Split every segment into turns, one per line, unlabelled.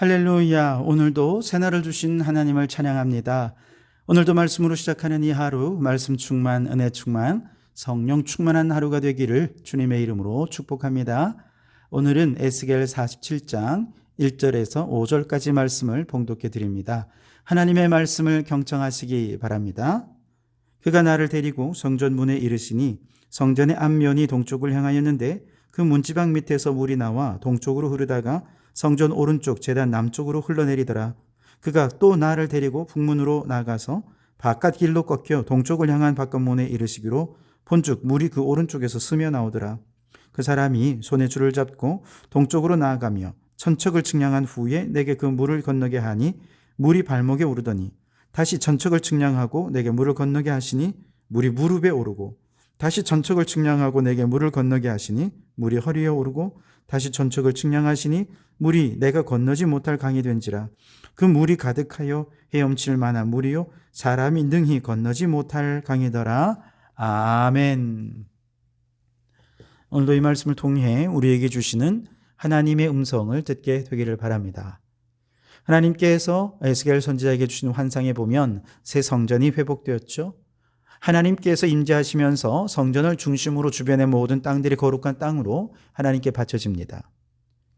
할렐루야. 오늘도 새날을 주신 하나님을 찬양합니다. 오늘도 말씀으로 시작하는 이 하루, 말씀 충만, 은혜 충만, 성령 충만한 하루가 되기를 주님의 이름으로 축복합니다. 오늘은 에스겔 47장 1절에서 5절까지 말씀을 봉독해 드립니다. 하나님의 말씀을 경청하시기 바랍니다. 그가 나를 데리고 성전 문에 이르시니 성전의 앞면이 동쪽을 향하였는데 그 문지방 밑에서 물이 나와 동쪽으로 흐르다가 성전 오른쪽 제단 남쪽으로 흘러내리더라. 그가 또 나를 데리고 북문으로 나가서 바깥 길로 꺾여 동쪽을 향한 바깥문에 이르시기로 본즉 물이 그 오른쪽에서 스며 나오더라. 그 사람이 손에 줄을 잡고 동쪽으로 나아가며 천척을 측량한 후에 내게 그 물을 건너게 하니 물이 발목에 오르더니 다시 천척을 측량하고 내게 물을 건너게 하시니 물이 무릎에 오르고 다시 천척을 측량하고 내게 물을 건너게 하시니 물이 허리에 오르고 다시 천척을 측량하시니 물이 내가 건너지 못할 강이 된지라. 그 물이 가득하여 헤엄칠 만한 물이요 사람이 능히 건너지 못할 강이더라. 아멘. 오늘도 이 말씀을 통해 우리에게 주시는 하나님의 음성을 듣게 되기를 바랍니다. 하나님께서 에스겔 선지자에게 주신 환상에 보면 새 성전이 회복되었죠. 하나님께서 임재하시면서 성전을 중심으로 주변의 모든 땅들이 거룩한 땅으로 하나님께 바쳐집니다.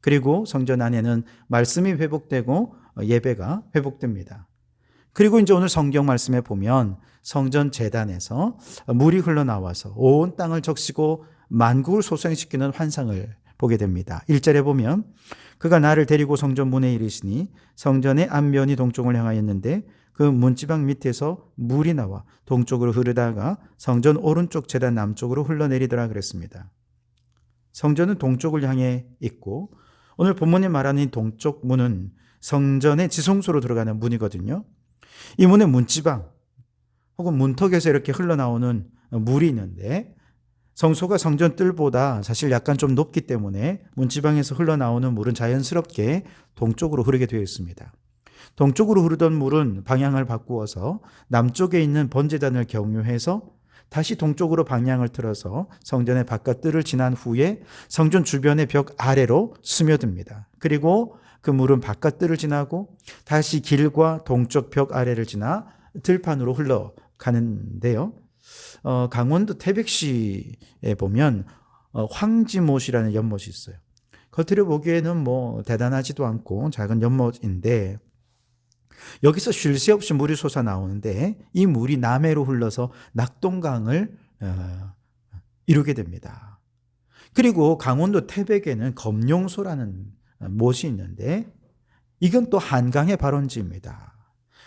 그리고 성전 안에는 말씀이 회복되고 예배가 회복됩니다. 그리고 이제 오늘 성경 말씀에 보면 성전 제단에서 물이 흘러나와서 온 땅을 적시고 만국을 소생시키는 환상을 보게 됩니다. 1절에 보면 그가 나를 데리고 성전 문에 이르시니 성전의 앞면이 동쪽을 향하였는데 그 문지방 밑에서 물이 나와 동쪽으로 흐르다가 성전 오른쪽 제단 남쪽으로 흘러내리더라 그랬습니다. 성전은 동쪽을 향해 있고 오늘 본문이 말하는 동쪽 문은 성전의 지성소로 들어가는 문이거든요. 이 문의 문지방 혹은 문턱에서 이렇게 흘러나오는 물이 있는데 성소가 성전 뜰보다 사실 약간 좀 높기 때문에 문지방에서 흘러나오는 물은 자연스럽게 동쪽으로 흐르게 되어 있습니다. 동쪽으로 흐르던 물은 방향을 바꾸어서 남쪽에 있는 번제단을 경유해서 다시 동쪽으로 방향을 틀어서 성전의 바깥뜰을 지난 후에 성전 주변의 벽 아래로 스며듭니다. 그리고 그 물은 바깥뜰을 지나고 다시 길과 동쪽 벽 아래를 지나 들판으로 흘러가는데요. 강원도 태백시에 보면 황지못이라는 연못이 있어요. 겉으로 보기에는 뭐 대단하지도 않고 작은 연못인데 여기서 쉴 새 없이 물이 솟아나오는데 이 물이 남해로 흘러서 낙동강을 이루게 됩니다. 그리고 강원도 태백에는 검룡소라는 못이 있는데 이건 또 한강의 발원지입니다.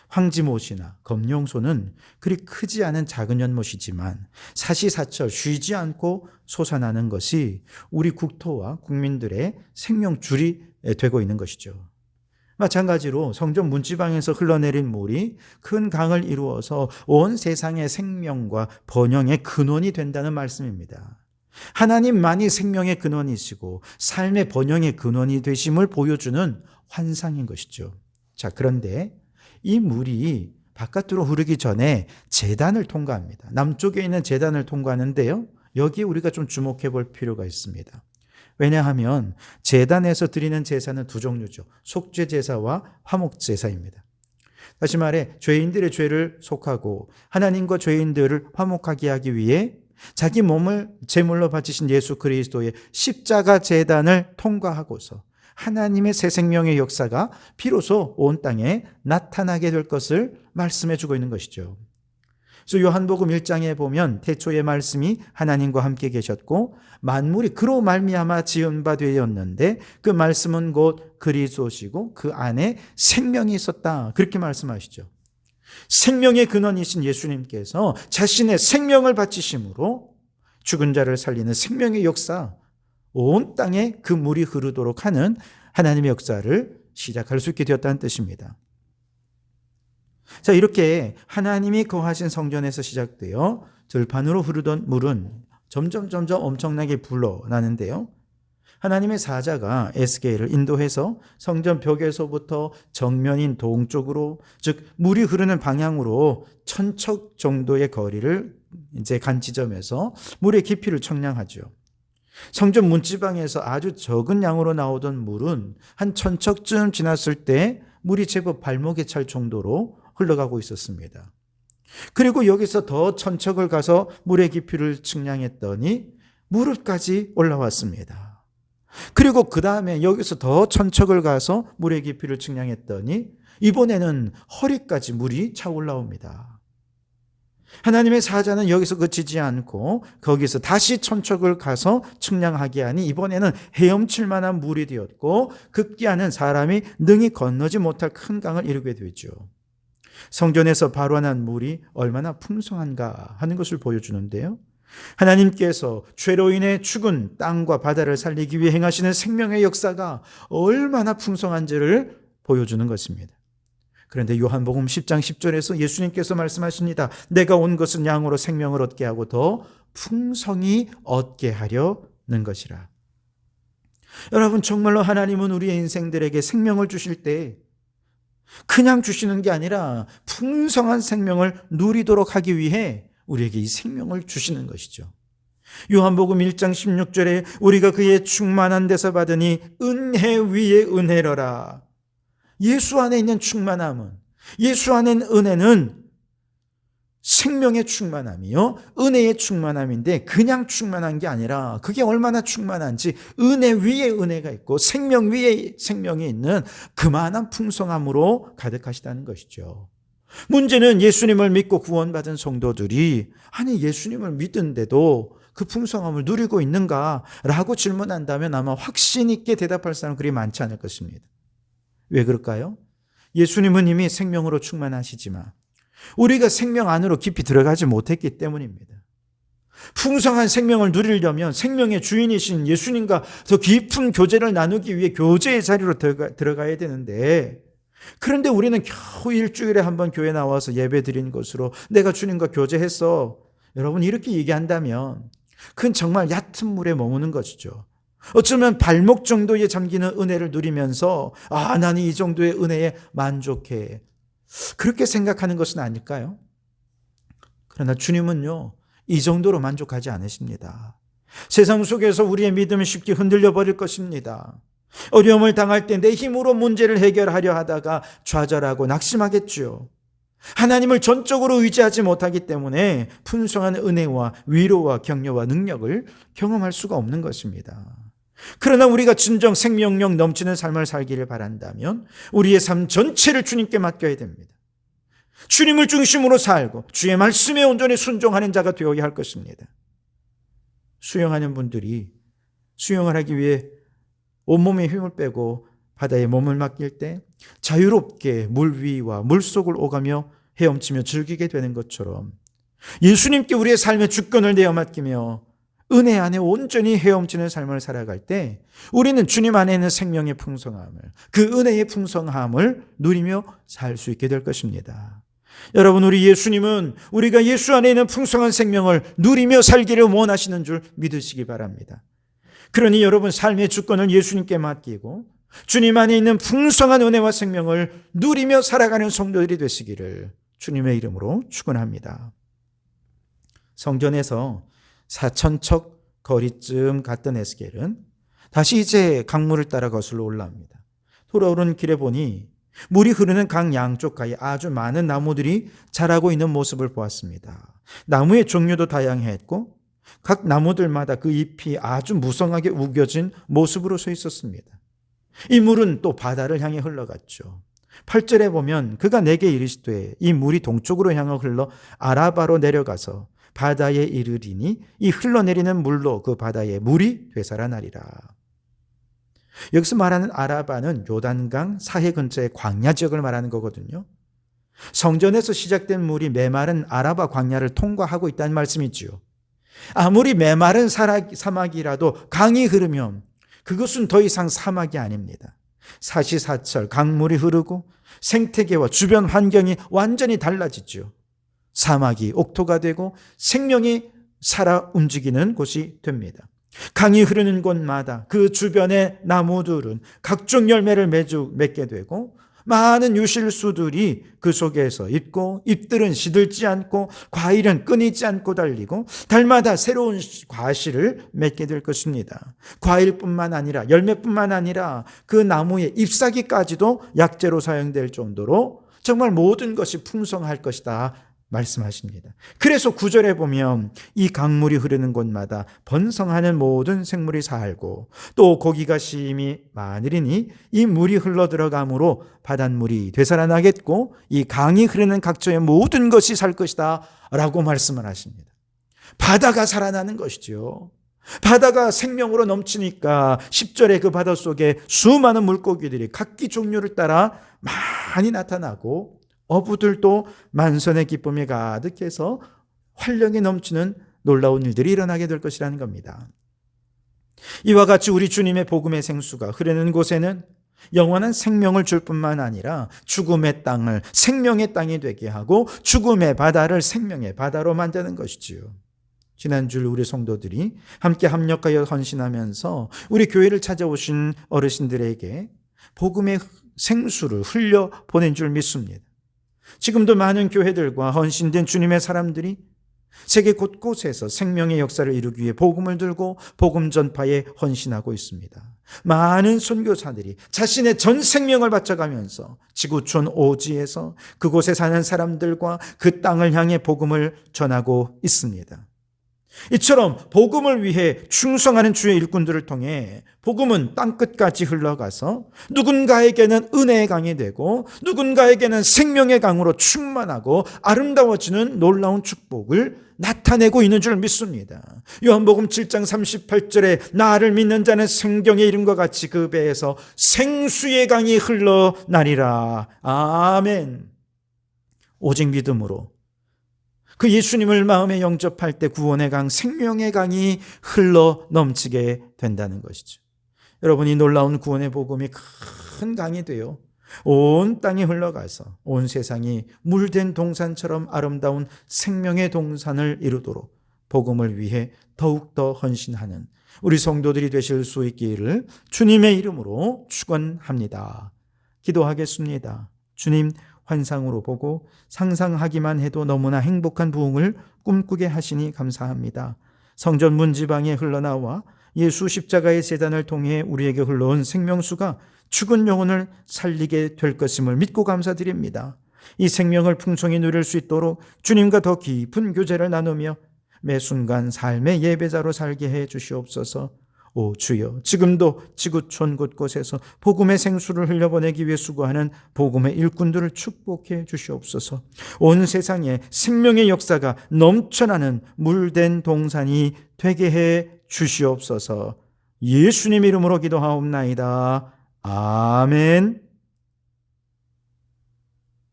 황지못이나 검룡소는 그리 크지 않은 작은 연못이지만 사시사철 쉬지 않고 솟아나는 것이 우리 국토와 국민들의 생명줄이 되고 있는 것이죠. 마찬가지로 성전 문지방에서 흘러내린 물이 큰 강을 이루어서 온 세상의 생명과 번영의 근원이 된다는 말씀입니다. 하나님만이 생명의 근원이시고 삶의 번영의 근원이 되심을 보여주는 환상인 것이죠. 자, 그런데 이 물이 바깥으로 흐르기 전에 제단을 통과합니다. 남쪽에 있는 제단을 통과하는데요. 여기에 우리가 좀 주목해 볼 필요가 있습니다. 왜냐하면 제단에서 드리는 제사는 두 종류죠. 속죄제사와 화목제사입니다. 다시 말해 죄인들의 죄를 속하고 하나님과 죄인들을 화목하게 하기 위해 자기 몸을 제물로 바치신 예수 그리스도의 십자가 제단을 통과하고서 하나님의 새 생명의 역사가 비로소 온 땅에 나타나게 될 것을 말씀해 주고 있는 것이죠. 그래서 요한복음 1장에 보면 태초의 말씀이 하나님과 함께 계셨고 만물이 그로 말미암아 지은 바 되었는데 그 말씀은 곧 그리스도시고 그 안에 생명이 있었다. 그렇게 말씀하시죠. 생명의 근원이신 예수님께서 자신의 생명을 바치심으로 죽은 자를 살리는 생명의 역사, 온 땅에 그 물이 흐르도록 하는 하나님의 역사를 시작할 수 있게 되었다는 뜻입니다. 자, 이렇게 하나님이 거하신 성전에서 시작되어 들판으로 흐르던 물은 점점 엄청나게 불어나는데요. 하나님의 사자가 에스겔을 인도해서 성전 벽에서부터 정면인 동쪽으로, 즉 물이 흐르는 방향으로 천척 정도의 거리를 이제 간 지점에서 물의 깊이를 측량하죠. 성전 문지방에서 아주 적은 양으로 나오던 물은 한 천척쯤 지났을 때 물이 제법 발목에 찰 정도로 흘러가고 있었습니다. 그리고 여기서 더 천척을 가서 물의 깊이를 측량했더니 무릎까지 올라왔습니다. 그리고 그 다음에 여기서 더 천척을 가서 물의 깊이를 측량했더니 이번에는 허리까지 물이 차 올라옵니다. 하나님의 사자는 여기서 그치지 않고 거기서 다시 천척을 가서 측량하게 하니 이번에는 헤엄칠 만한 물이 되었고 급기야는 사람이 능히 건너지 못할 큰 강을 이루게 되죠. 성전에서 발원한 물이 얼마나 풍성한가 하는 것을 보여주는데요. 하나님께서 죄로 인해 죽은 땅과 바다를 살리기 위해 행하시는 생명의 역사가 얼마나 풍성한지를 보여주는 것입니다. 그런데 요한복음 10장 10절에서 예수님께서 말씀하십니다. 내가 온 것은 양으로 생명을 얻게 하고 더 풍성히 얻게 하려는 것이라. 여러분, 정말로 하나님은 우리의 인생들에게 생명을 주실 때 그냥 주시는 게 아니라 풍성한 생명을 누리도록 하기 위해 우리에게 이 생명을 주시는 것이죠. 요한복음 1장 16절에 우리가 그의 충만한 데서 받으니 은혜 위에 은혜로라. 예수 안에 있는 충만함은, 예수 안에 있는 은혜는 생명의 충만함이요, 은혜의 충만함인데 그냥 충만한 게 아니라 그게 얼마나 충만한지 은혜 위에 은혜가 있고 생명 위에 생명이 있는 그만한 풍성함으로 가득하시다는 것이죠. 문제는 예수님을 믿고 구원받은 성도들이 아니 예수님을 믿은데도 그 풍성함을 누리고 있는가라고 질문한다면 아마 확신 있게 대답할 사람은 그리 많지 않을 것입니다. 왜 그럴까요? 예수님은 이미 생명으로 충만하시지만 우리가 생명 안으로 깊이 들어가지 못했기 때문입니다. 풍성한 생명을 누리려면 생명의 주인이신 예수님과 더 깊은 교제를 나누기 위해 교제의 자리로 들어가야 되는데, 그런데 우리는 겨우 일주일에 한 번 교회 나와서 예배 드린 것으로 내가 주님과 교제했어, 여러분 이렇게 얘기한다면 그건 정말 얕은 물에 머무는 것이죠. 어쩌면 발목 정도에 잠기는 은혜를 누리면서 나는 이 정도의 은혜에 만족해, 그렇게 생각하는 것은 아닐까요? 그러나 주님은요, 이 정도로 만족하지 않으십니다. 세상 속에서 우리의 믿음이 쉽게 흔들려 버릴 것입니다. 어려움을 당할 때 내 힘으로 문제를 해결하려 하다가 좌절하고 낙심하겠죠. 하나님을 전적으로 의지하지 못하기 때문에 풍성한 은혜와 위로와 격려와 능력을 경험할 수가 없는 것입니다. 그러나 우리가 진정 생명력 넘치는 삶을 살기를 바란다면 우리의 삶 전체를 주님께 맡겨야 됩니다. 주님을 중심으로 살고 주의 말씀에 온전히 순종하는 자가 되어야 할 것입니다. 수영하는 분들이 수영을 하기 위해 온몸에 힘을 빼고 바다에 몸을 맡길 때 자유롭게 물 위와 물 속을 오가며 헤엄치며 즐기게 되는 것처럼 예수님께 우리의 삶의 주권을 내어 맡기며 은혜 안에 온전히 헤엄치는 삶을 살아갈 때 우리는 주님 안에 있는 생명의 풍성함을, 그 은혜의 풍성함을 누리며 살 수 있게 될 것입니다. 여러분, 우리 예수님은 우리가 예수 안에 있는 풍성한 생명을 누리며 살기를 원하시는 줄 믿으시기 바랍니다. 그러니 여러분, 삶의 주권을 예수님께 맡기고 주님 안에 있는 풍성한 은혜와 생명을 누리며 살아가는 성도들이 되시기를 주님의 이름으로 축원합니다. 성전에서 4,000척 거리쯤 갔던 에스겔은 다시 이제 강물을 따라 거슬러 올라옵니다. 돌아오는 길에 보니 물이 흐르는 강 양쪽 가에 아주 많은 나무들이 자라고 있는 모습을 보았습니다. 나무의 종류도 다양했고 각 나무들마다 그 잎이 아주 무성하게 우겨진 모습으로 서 있었습니다. 이 물은 또 바다를 향해 흘러갔죠. 8절에 보면 그가 내게 이르시되 이 물이 동쪽으로 향해 흘러 아라바로 내려가서 바다에 이르리니 이 흘러내리는 물로 그 바다에 물이 되살아나리라. 여기서 말하는 아라바는 요단강 사해 근처의 광야 지역을 말하는 거거든요. 성전에서 시작된 물이 메마른 아라바 광야를 통과하고 있다는 말씀이지요. 아무리 메마른 사막이라도 강이 흐르면 그것은 더 이상 사막이 아닙니다. 사시사철 강물이 흐르고 생태계와 주변 환경이 완전히 달라지죠. 사막이 옥토가 되고 생명이 살아 움직이는 곳이 됩니다. 강이 흐르는 곳마다 그 주변의 나무들은 각종 열매를 매주 맺게 되고 많은 유실수들이 그 속에서 있고, 잎들은 시들지 않고 과일은 끊이지 않고 달리고 달마다 새로운 과실을 맺게 될 것입니다. 과일뿐만 아니라 열매뿐만 아니라 그 나무의 잎사귀까지도 약재로 사용될 정도로 정말 모든 것이 풍성할 것이다 말씀하십니다. 그래서 9절에 보면 이 강물이 흐르는 곳마다 번성하는 모든 생물이 살고 또 고기가 심히 많으리니 이 물이 흘러 들어가므로 바닷물이 되살아나겠고 이 강이 흐르는 각처의 모든 것이 살 것이다 라고 말씀을 하십니다. 바다가 살아나는 것이죠. 바다가 생명으로 넘치니까 10절에 그 바다 속에 수많은 물고기들이 각기 종류를 따라 많이 나타나고 어부들도 만선의 기쁨이 가득해서 활력이 넘치는 놀라운 일들이 일어나게 될 것이라는 겁니다. 이와 같이 우리 주님의 복음의 생수가 흐르는 곳에는 영원한 생명을 줄 뿐만 아니라 죽음의 땅을 생명의 땅이 되게 하고 죽음의 바다를 생명의 바다로 만드는 것이지요. 지난주 우리 성도들이 함께 합력하여 헌신하면서 우리 교회를 찾아오신 어르신들에게 복음의 생수를 흘려 보낸 줄 믿습니다. 지금도 많은 교회들과 헌신된 주님의 사람들이 세계 곳곳에서 생명의 역사를 이루기 위해 복음을 들고 복음 전파에 헌신하고 있습니다. 많은 선교사들이 자신의 전 생명을 바쳐가면서 지구촌 오지에서 그곳에 사는 사람들과 그 땅을 향해 복음을 전하고 있습니다. 이처럼 복음을 위해 충성하는 주의 일꾼들을 통해 복음은 땅끝까지 흘러가서 누군가에게는 은혜의 강이 되고 누군가에게는 생명의 강으로 충만하고 아름다워지는 놀라운 축복을 나타내고 있는 줄 믿습니다. 요한복음 7장 38절에 나를 믿는 자는 성경의 이름과 같이 그 배에서 생수의 강이 흘러나리라. 아멘. 오직 믿음으로 그 예수님을 마음에 영접할 때 구원의 강, 생명의 강이 흘러 넘치게 된다는 것이죠. 여러분, 이 놀라운 구원의 복음이 큰 강이 되어 온 땅에 흘러가서 온 세상이 물된 동산처럼 아름다운 생명의 동산을 이루도록 복음을 위해 더욱더 헌신하는 우리 성도들이 되실 수 있기를 주님의 이름으로 축원합니다. 기도하겠습니다. 주님, 환상으로 보고 상상하기만 해도 너무나 행복한 부흥을 꿈꾸게 하시니 감사합니다. 성전 문지방에 흘러나와 예수 십자가의 제단을 통해 우리에게 흘러온 생명수가 죽은 영혼을 살리게 될 것임을 믿고 감사드립니다. 이 생명을 풍성히 누릴 수 있도록 주님과 더 깊은 교제를 나누며 매 순간 삶의 예배자로 살게 해 주시옵소서. 오 주여, 지금도 지구촌 곳곳에서 복음의 생수를 흘려보내기 위해 수고하는 복음의 일꾼들을 축복해 주시옵소서. 온 세상에 생명의 역사가 넘쳐나는 물된 동산이 되게 해 주시옵소서. 예수님 이름으로 기도하옵나이다. 아멘.